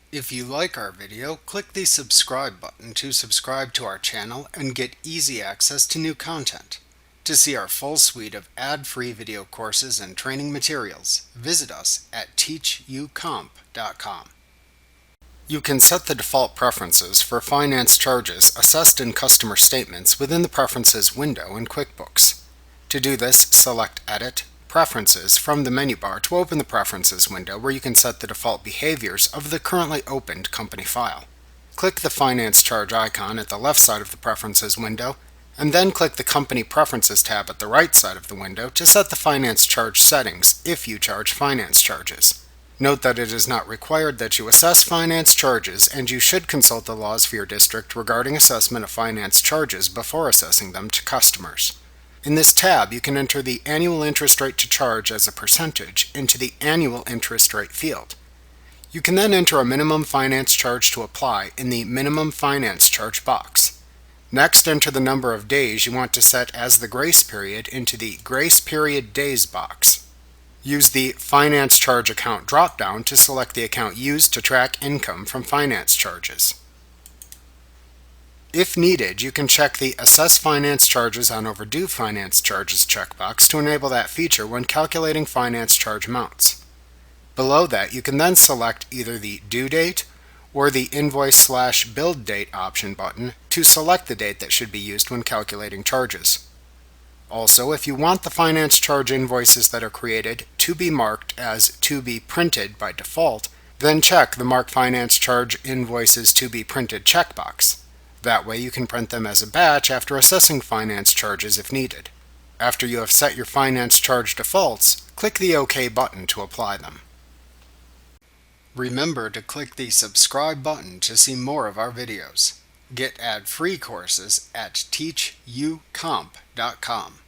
If you like our video, click the subscribe button to subscribe to our channel and get easy access to new content. To see our full suite of ad-free video courses and training materials, visit us at teachucomp.com. You can set the default preferences for finance charges assessed in customer statements within the Preferences window in QuickBooks. To do this, select Edit, Preferences from the menu bar to open the Preferences window where you can set the default behaviors of the currently opened company file. Click the Finance Charge icon at the left side of the Preferences window, and then click the Company Preferences tab at the right side of the window to set the finance charge settings if you charge finance charges. Note that it is not required that you assess finance charges, and you should consult the laws for your district regarding assessment of finance charges before assessing them to customers. In this tab, you can enter the annual interest rate to charge as a percentage into the annual interest rate field. You can then enter a minimum finance charge to apply in the minimum finance charge box. Next, enter the number of days you want to set as the grace period into the grace period days box. Use the Finance Charge Account drop-down to select the account used to track income from finance charges. If needed, you can check the Assess Finance Charges on Overdue Finance Charges checkbox to enable that feature when calculating finance charge amounts. Below that, you can then select either the Due Date or the Invoice/Billed Date option button to select the date that should be used when calculating charges. Also, if you want the finance charge invoices that are created to be marked as to be printed by default, then check the Mark Finance Charge Invoices to be printed checkbox. That way you can print them as a batch after assessing finance charges if needed. After you have set your finance charge defaults, click the OK button to apply them. Remember to click the subscribe button to see more of our videos. Get ad-free courses at teachucomp.com.